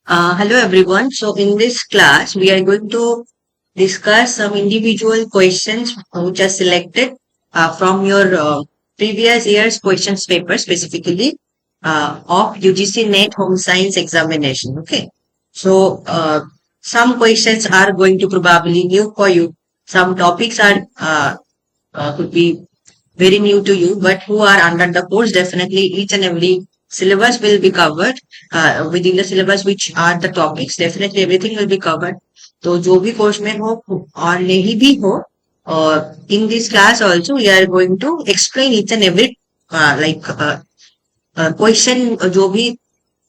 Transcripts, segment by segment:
Hello everyone. So in this class, we are going to discuss some individual questions which are selected from your previous year's questions paper, specifically of UGC NET Home Science examination. Okay. So some questions are going to probably new for you. Some topics are could be very new to you, but who are under the course, definitely each and every syllabus will be covered within the syllabus, which are the topics. Definitely everything will be covered. तो जो भी course में हो और नहीं भी हो, in this class also we are going to explain each and every question जो भी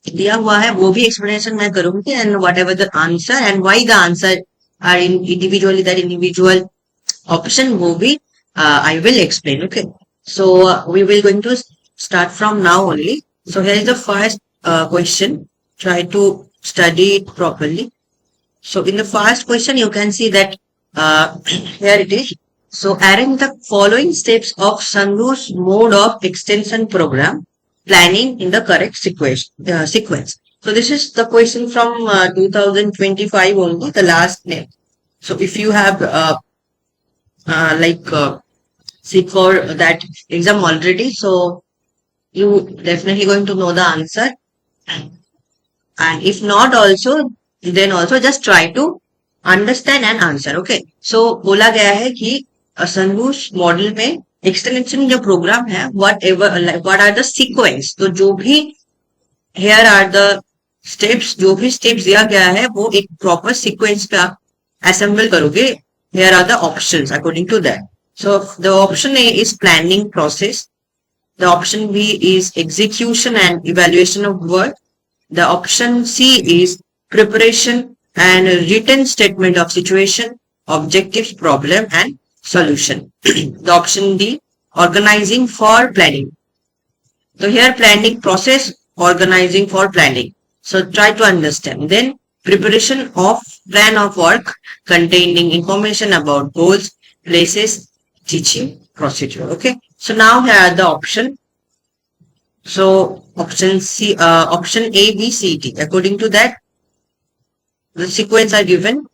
दिया हुआ है वो भी एक्सप्लेनेशन मैं करूंगी and whatever the answer and why the answer are individually that individual option will be I will explain. Okay, so we will going to start from now only. So here is the first question. Try to study it properly. So in the first question you can see that here it is. So arrange the following steps of Sandhu's mode of extension program planning in the correct sequence. So this is the question from 2025 only, the last name. So if you have sit for that exam already, so you definitely going to know the answer. And if not also, then also just try to understand and answer. Okay. So बोला गया है कि संतोष model में extension जो programme है what are the sequence, तो जो भी here are the steps, जो भी steps दिया गया है वो एक proper sequence पे आप assemble करोगे. Here are the options according to that. So the option A is planning process. The option B is execution and evaluation of work. The option C is preparation and written statement of situation, objectives, problem and solution. The option D, organizing for planning. So here planning process, organizing for planning. So try to understand. Then preparation of plan of work containing information about goals, places, teaching, procedure. Okay. So now here are the option. So option C, option A, B, C, D. According to that, the sequence are given.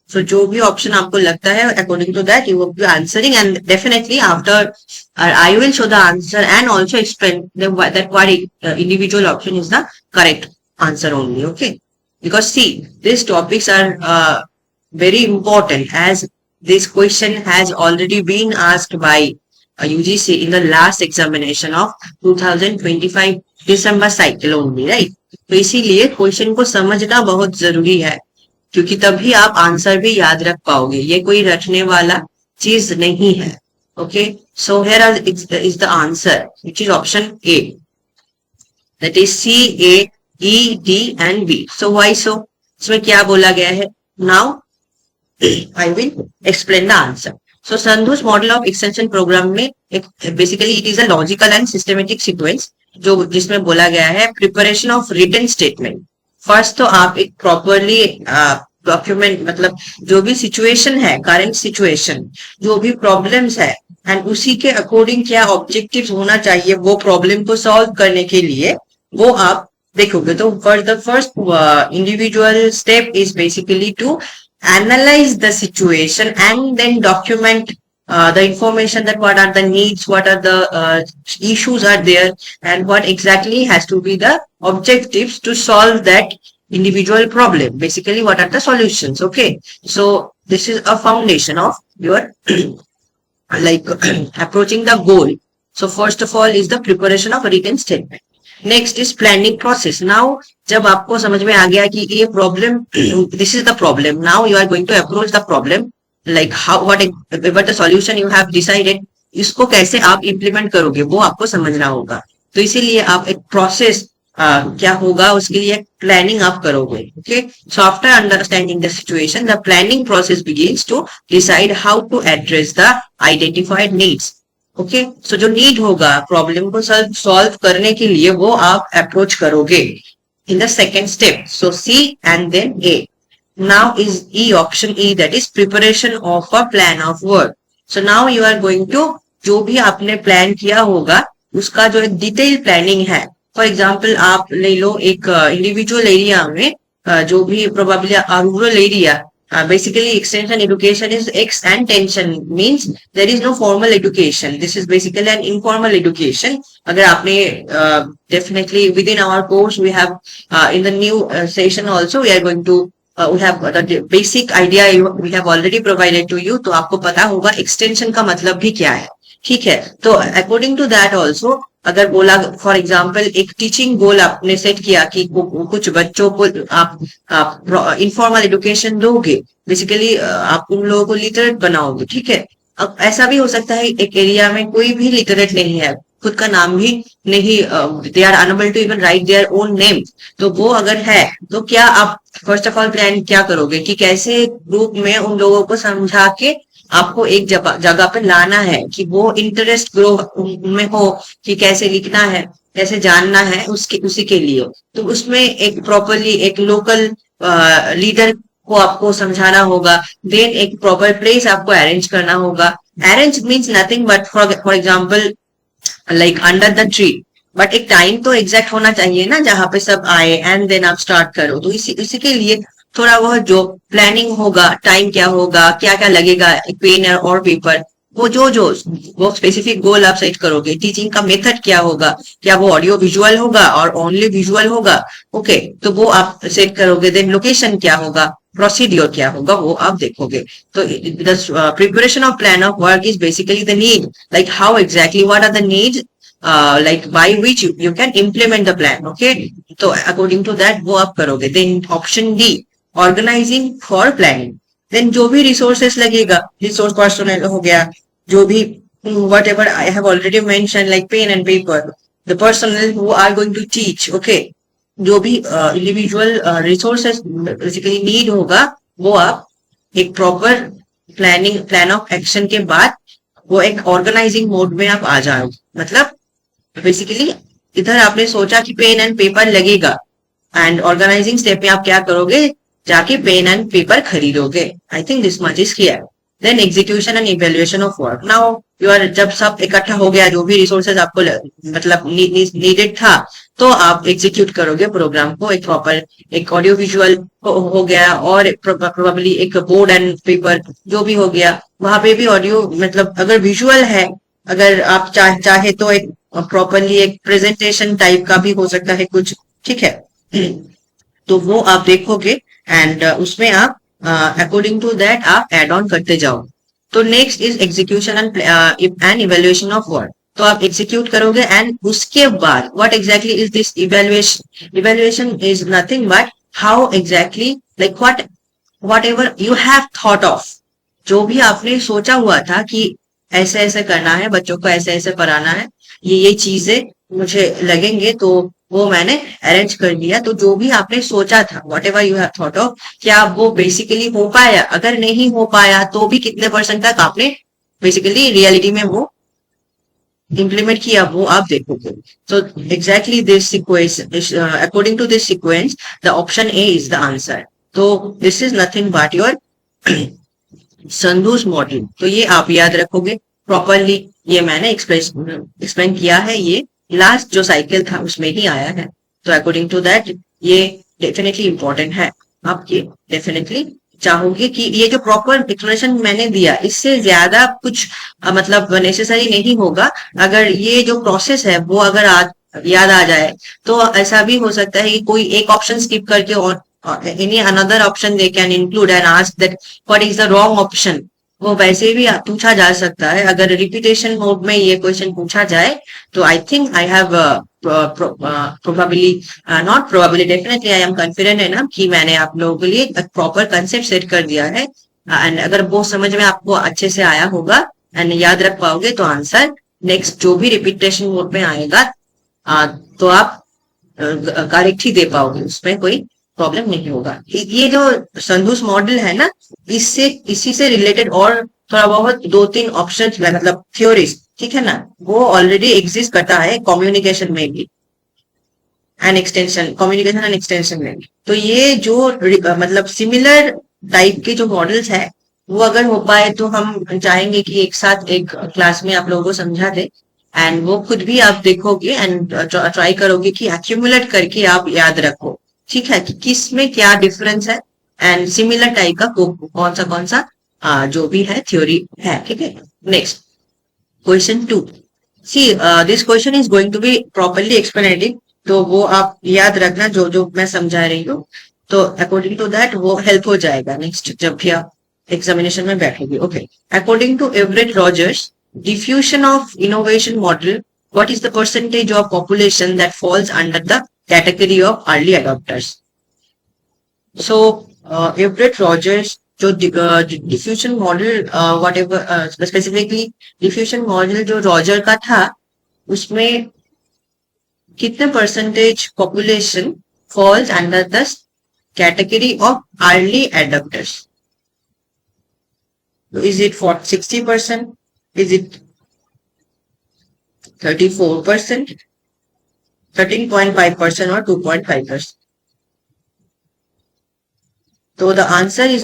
So जो भी option आपको लगता है, according to that, you will be answering, and definitely after I will show the answer and also explain that what individual option is the correct answer only. Okay, because see, these topics are very important as this question has already been asked by UGC in the last examination of 2025 December cycle only, right? तो इसीलिए question को समझना बहुत जरूरी है क्योंकि तभी आप आंसर भी याद रख पाओगे. ये कोई रटने वाला चीज नहीं है. Okay, so here is the answer which is option A, that is C, A, E, D and B. So why so, इसमें क्या बोला गया है? Now I will explain the answer. So Sandhu's model of extension program में basically it is a logical and systematic sequence जो जिसमें बोला गया है preparation of written statement. First तो आप एक प्रॉपरली डॉक्यूमेंट मतलब जो भी सिचुएशन है, करंट सिचुएशन, जो भी प्रॉब्लम्स है एंड उसी के अकॉर्डिंग क्या ऑब्जेक्टिव्स होना चाहिए वो प्रॉब्लम को सॉल्व करने के लिए वो आप देखोगे. तो for the first individual step is basically to analyze the situation and then document the information that what are the needs, what are the issues are there and what exactly has to be the objectives to solve that individual problem. Basically what are the solutions. Okay, so this is a foundation of your approaching the goal. So first of all is the preparation of a written statement. Next is planning process. Now जब आपको समझ में आ गया कि ये problem, this is the problem, now you are going to approach the problem like how what the solution you have decided. इसको कैसे आप इम्प्लीमेंट करोगे वो आपको समझना होगा. तो इसीलिए आप एक प्रोसेस क्या होगा उसके लिए प्लानिंग आप करोगे. Okay, so after understanding the situation the planning process begins to decide how to address the identified needs. Okay, so जो नीड होगा प्रॉब्लम को सॉल्व करने के लिए वो आप अप्रोच करोगे in the second step. So C and then A. Now is E, option E, that is preparation of a plan of work. So now you are going to, जो भी आपने प्लान किया होगा उसका जो एक डिटेल प्लानिंग है. For example आप ले लो एक इंडिविजुअल एरिया में जो भी probably rural area, basically extension education is X and tension means there is no formal education. This is basically an informal education. अगर आपने definitely within our course we have in the new session also we are going to we have the basic idea we have already provided to you. तो आपको पता होगा extension का मतलब भी क्या है, ठीक है। तो अकॉर्डिंग टू दैट ऑल्सो अगर बोला फॉर एग्जाम्पल एक टीचिंग गोल आपने सेट किया कि कुछ बच्चों को आप इनफॉर्मल एजुकेशन दोगे, बेसिकली आप उन लोगों को लिटरेट बनाओगे, ठीक है। अब ऐसा भी हो सकता है एक एरिया में कोई भी लिटरेट नहीं है, खुद का नाम भी नहीं, they are unable to even write their own name. तो वो अगर है तो क्या आप फर्स्ट ऑफ ऑल प्लान क्या करोगे कि कैसे ग्रुप में उन लोगों को समझा के आपको एक जगह पे लाना है कि वो इंटरेस्ट ग्रो में हो कि कैसे लिखना है, कैसे जानना है, उसके उसी के लिए। तो उसमें एक प्रॉपरली एक लोकल लीडर को आपको समझाना होगा, देन एक प्रॉपर प्लेस आपको अरेंज करना होगा। Arrange means nothing but for example like under the tree, but एक टाइम तो एग्जैक्ट होना चाहिए ना जहां पे सब आए एंड देन आप स्टार्ट करो। तो इसी के लिए थोड़ा बहुत जो प्लानिंग होगा, टाइम क्या होगा, क्या क्या लगेगा, पेन और पेपर, वो वो स्पेसिफिक गोल आप सेट करोगे। टीचिंग का मेथड क्या होगा, क्या वो ऑडियो विजुअल होगा और ओनली विजुअल होगा, ओके, तो वो आप सेट करोगे। देन लोकेशन क्या होगा, प्रोसीड्योर क्या होगा, वो आप देखोगे। तो the preparation of plan of work is basically the need, like how exactly what are the needs like by which you can implement the plan, okay। तो according to that वो आप करोगे। then option D, organizing for planning. Then जो भी resources लगेगा, resource personal हो गया, जो भी whatever I have already mention like pen and paper, the personal who are going to teach, okay, जो भी इंडिविजुअल रिसोर्सेस बेसिकली नीड होगा वो आप एक प्रॉपर प्लान ऑफ एक्शन के बाद वो एक ऑर्गेनाइजिंग मोड में आप आ जाओ। मतलब बेसिकली इधर आपने सोचा कि पेन एंड पेपर लगेगा एंड ऑर्गेनाइजिंग स्टेप में आप क्या करोगे, जाके पेन एंड पेपर खरीदोगे। I think this much is clear. Then execution and evaluation of work. Now you are, जब सब इकट्ठा हो गया, जो भी रिसोर्सेज आपको मतलब नीडेड था, तो आप एग्जीक्यूट करोगे प्रोग्राम को। एक प्रॉपर एक ऑडियो विजुअल हो गया और प्रोबेबली एक बोर्ड एंड पेपर जो भी हो गया, वहां पे भी ऑडियो मतलब अगर विजुअल है, अगर आप चाहे तो एक प्रॉपरली एक प्रेजेंटेशन टाइप का भी हो सकता है कुछ, ठीक है। तो वो आप देखोगे एंड उसमें आप अकॉर्डिंग टू दैट आप एड ऑन करते जाओ। तो next is execution and evaluation of work. तो आप एग्जीक्यूट करोगे एंड उसके बाद what exactly is this evaluation. Evaluation is nothing but how exactly like what ever you have thought of, जो भी आपने सोचा हुआ था कि ऐसे ऐसे करना है, बच्चों को ऐसे ऐसे पढ़ाना है, ये चीजें मुझे लगेंगे, तो वो मैंने अरेंज कर दिया। तो जो भी आपने सोचा था, what ever you have thought of, क्या वो बेसिकली हो पाया? अगर नहीं हो पाया तो भी कितने परसेंट तक आपने बेसिकली रियलिटी में वो इम्प्लीमेंट किया, वो आप देखोगे। So exactly this sequence, according to this sequence, the option A is the answer. तो this is nothing but your संधूस मॉडल। तो ये आप याद रखोगे प्रॉपरली। ये मैंने एक्सप्लेन किया है, ये लास्ट जो साइकिल था उसमें ही आया है। तो अकॉर्डिंग टू दैट ये डेफिनेटली इंपॉर्टेंट है। आप ये डेफिनेटली चाहोगे कि ये जो प्रॉपर एक्सप्लेनेशन मैंने दिया, इससे ज्यादा कुछ मतलब नेसेसरी नहीं होगा। अगर ये जो प्रोसेस है वो अगर याद आ जाए, तो ऐसा भी हो सकता है कि कोई एक ऑप्शन स्किप करके और any another option they can include and ask that what is the wrong option। वो वैसे भी पूछा जा सकता है। अगर रिपीटेशन मोड में ये क्वेश्चन पूछा जाए तो I think I have probably not probably definitely I am confident है ना कि मैंने आप लोगों के लिए एक प्रॉपर कंसेप्ट सेट कर दिया है। एंड अगर वो समझ में आपको अच्छे से आया होगा एंड याद रख पाओगे तो आंसर नेक्स्ट जो भी रिपीटेशन मोड में आएगा तो आप करेक्ट ही दे पाओगे, उसमें कोई प्रॉब्लम नहीं होगा। ये जो संधूस मॉडल है ना, इसी से रिलेटेड और थोड़ा बहुत 2-3 ऑप्शन मतलब थ्योरीज, ठीक है ना, वो ऑलरेडी एग्जिस्ट करता है कम्युनिकेशन में भी and extension, communication and extension में। तो ये जो मतलब सिमिलर टाइप के जो मॉडल्स है वो अगर हो पाए तो हम चाहेंगे कि एक साथ एक क्लास में आप लोगों को समझा दे एंड वो खुद भी आप देखोगे एंड ट्राई करोगे कि एक्यूमुलेट करके आप याद रखो, ठीक है, कि किस में क्या डिफरेंस है एंड सिमिलर टाइप का कौन सा जो भी है थ्योरी है, ठीक है। Next question 2। See this question is going to be properly explanative, तो वो आप याद रखना जो जो मैं समझा रही हूँ, तो अकॉर्डिंग टू दैट वो हेल्प हो जाएगा नेक्स्ट जब भी आप एग्जामिनेशन में बैठोगे। Okay, according to Everett Rogers diffusion of innovation model, what is the percentage of population that falls under the category of early adopters? So Everett Rogers जो diffusion model whatever specifically diffusion model जो Roger का था, उसमें कितने percentage population falls under the category of early adopters? Is it 60%, is it 34%, 13.5% or 2.5%? So the answer is